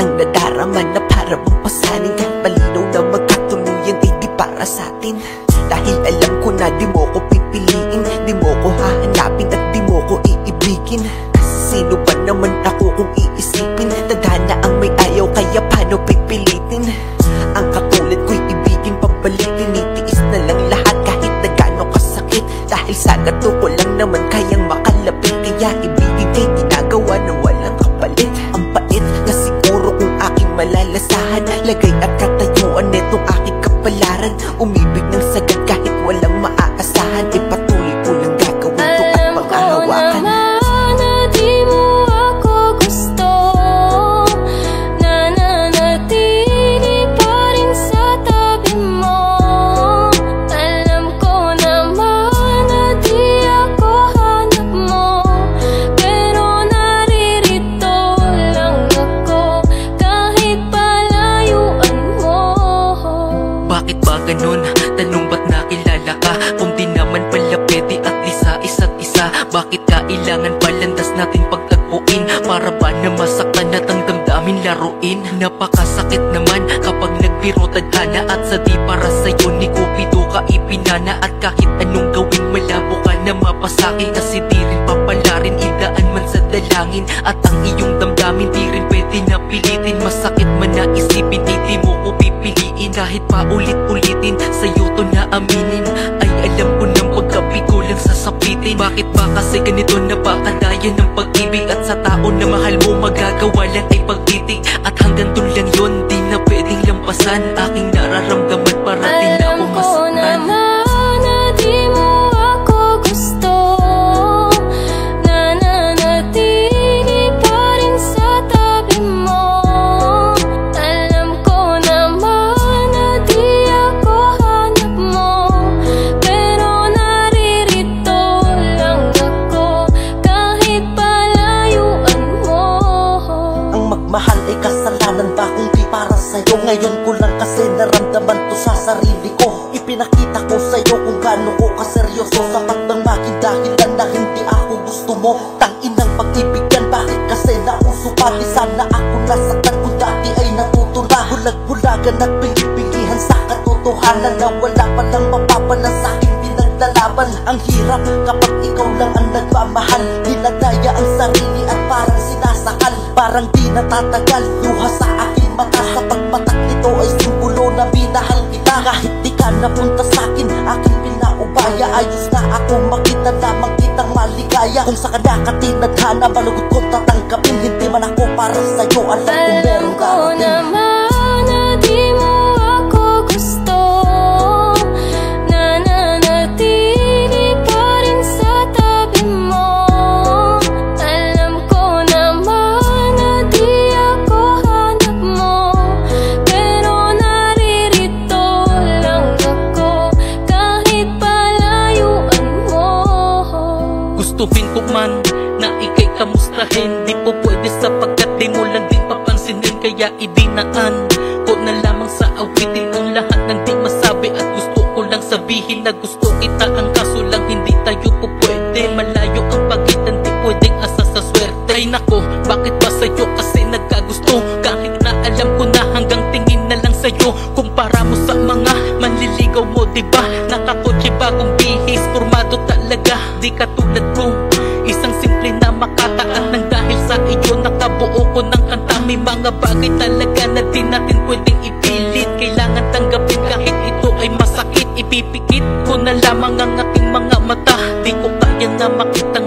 itong nadarama na para bang pasanin. Kahit malinaw na magkatuluyan ay di para sa atin. Dahil alam ko na di mo ko pipiliin, di mo ko hahanapin at di mo ko iibigin. Kasi sino ba naman ako kung iisipin? Tadhana ang may ayaw kaya paano pipilitin? Ang katulad ko'y ibigin pabalik, tinitiis na lang lahat kahit na gaano kasakit. Dahil sa gato ko lang naman kayang makalapit, kaya ibigin kay ginagawa na walang kapalit. Ang pait na siguro kung aking malalasahan, lagay at katayuan netong aking kapalaran. Umibig ng sagad kahit walang maaasahan, ipatuloy ko lang gagawin to at panghahawakan. Bakit ba ganun? Tanong ba't nakilala ka? Kung di naman pala pwede at isa isa't isa. Bakit kailangan palandas natin pagtagpuin? Para ba na masaktan at ang damdamin laruin? Napakasakit naman kapag nagbiro tadhana at sa di para sa'yo ni Cupido ka ipinana. At kahit anong gawin malabo ka na mapasaki, kasi di rin papalarin idaan man sa dalangin. At ang iyong damdamin di rin pwede na pilitin. Masakit man na isipin, di mo ko pipiliin. Kahit pa ulit-ulitin sa'yo to na aminin, ay alam ko nang pagkabigo lang sasapitin. Bakit ba kasi ganito napakadaya ng pag-ibig? At sa tao na mahal mo magagawa lang ay pagtitig. At hanggang dun lang yun, di na pwedeng lampasan. Aking nararamdaman parating na ako masaktan. Mahal ay kasalanan ba kung di para sa'yo? Ngayon ko lang kasi naramdaman to sa sarili ko. Ipinakita ko sa'yo kung gaano ko kaseryoso. Sapat bang maging dahilan na hindi ako gusto mo? Tanginang pag-ibig yan, bakit kasi nauso pa? Di sana ako nasaktan kung dati ay natutura. Bulag-bulagan at pingipigihan sa katotohanan na wala palang mapapalan sa aking pinaglalaban. Ang hirap kapag ikaw lang ang nagmamahal, dinadaya ang sarili at parang sinasakal. Parang di natatagal, luha sa aking mata. Sa pagpatak nito ay simbolo na minahal kita. Kahit di ka napunta sa'kin, aking pinaubaya. Ayos na ako makita lamang kitang maligaya. Kung sa kanya ka tinadhana, malugod kong tatanggapin. Hindi man ako para sa'yo, alam kong meron ka rin. Gustupin ko man na ikay kamustahin, di po pwede sapagkat di mo lang din papansinin. Kaya idinaan ko na lamang sa awitin ang lahat ng di masabi. At gusto ko lang sabihin na gusto kita, ang kaso lang hindi tayo po pwede. Malayo ang pagitan, di pwedeng asa sa swerte. Ay nako, bakit ba sa'yo kasi nagkagusto? Kahit na alam ko na hanggang tingin na lang sa'yo. Kumpara mo sa mga manliligaw mo, diba? Nakakotse bagong bihis, formado talaga. Di katulad ko, isang simple na makataan ng dahil sa iyo nakabuo ko ng kanta. May mga bagay talaga na di natin pwedeng ipilit. Kailangan tanggapin kahit ito ay masakit. Ipipikit ko na lamang ang aking mga mata. Di ko kaya na makita